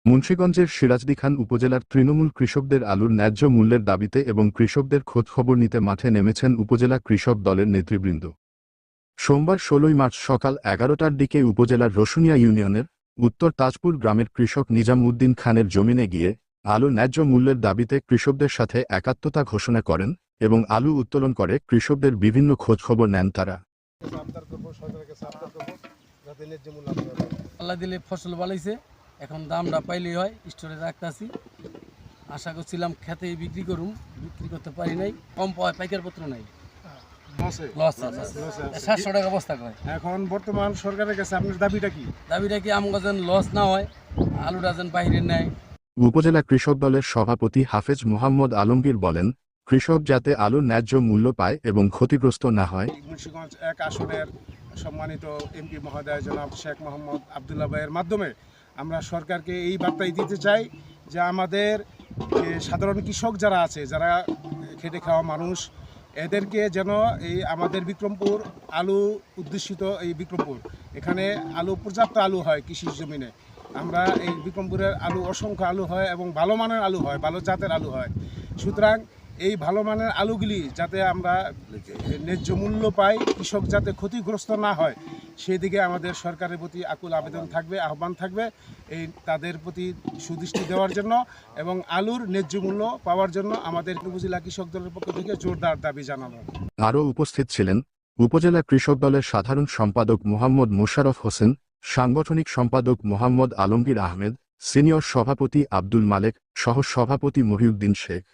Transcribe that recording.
মুন্সিগঞ্জের সিরাজদিখান উপজেলার তৃণমূল কৃষকদের আলুর ন্যায্য মূল্যের দাবিতে এবং কৃষকদের খোঁজখবর নিতে মাঠে নেমেছেন উপজেলা কৃষক দলের নেতৃবৃন্দ। সোমবার ১৬ মার্চ সকাল ১১টার দিকে উপজেলার রসুনিয়া ইউনিয়নের উত্তর তাজপুর গ্রামের কৃষক নিজাম উদ্দিন খানের জমিনে গিয়ে আলুর ন্যায্য মূল্যের দাবিতে কৃষকদের সাথে একাত্মতা ঘোষণা করেন এবং আলু উত্তোলন করে কৃষকদের বিভিন্ন খোঁজখবর নেন তারা। আল্লাহ দিলে ফসল বালাইছে, এখন দামটা পাইলেই হয়, স্টোরে রাখতেছি। আশা করছিলাম খেতে বিক্রি করুম, বিক্রি করতে পারি নাই, কম পাওয়ায় পাইকার পত্র নাই, লস 700 টাকা বস্তা কয়। এখন বর্তমান সরকারের কাছে আপনার দাবিটা কি আমার যেন লস না হয়, আলুটা যেন বাইরে নেয়। উপজেলা কৃষক দলের সভাপতি হাফেজ মোহাম্মদ আলমগীর বলেন, কৃষক যাতে আলুর ন্যায্য মূল্য পায় এবং ক্ষতিগ্রস্ত না হয়। মুন্সিগঞ্জ 1 আসনের সম্মানিত এমপি মহোদয় জনাব শেখ মোহাম্মদ আবদুল্লাহ ভাইয়ের মাধ্যমে আমরা সরকারকে এই বার্তাই দিতে চাই যে আমাদের সাধারণ কৃষক যারা আছে, যারা খেটে খাওয়া মানুষ, এদেরকে যেন এই আমাদের বিক্রমপুর আলু উদ্দেশিত এই বিক্রমপুর, এখানে আলু পর্যাপ্ত আলু হয় কৃষি জমিনে। আমরা এই বিক্রমপুরের আলু অসংখ্য আলু হয় এবং ভালো মানের আলু হয়, ভালো জাতের আলু হয়। সুতরাং এই ভালো মানের আলুগুলি যাতে আমরা ন্যায্য মূল্য পাই, কৃষক যাতে ক্ষতিগ্রস্ত না হয়, সেদিকে আমাদের সরকারের প্রতি আকুল আবেদন থাকবে, আহ্বান থাকবে এই তাদের প্রতি সুদৃষ্টি দেওয়ার জন্য এবং আলুর ন্যায্য মূল্য পাওয়ার জন্য আমাদের উপজেলা কৃষক দলের পক্ষ থেকে জোরদার দাবি জানানো। আরও উপস্থিত ছিলেন উপজেলা কৃষক দলের সাধারণ সম্পাদক মোহাম্মদ মোশাররফ হোসেন, সাংগঠনিক সম্পাদক মোহাম্মদ আলমগীর আহমেদ, সিনিয়র সভাপতি আব্দুল মালেক, সহ সভাপতি মহিউদ্দিন শেখ।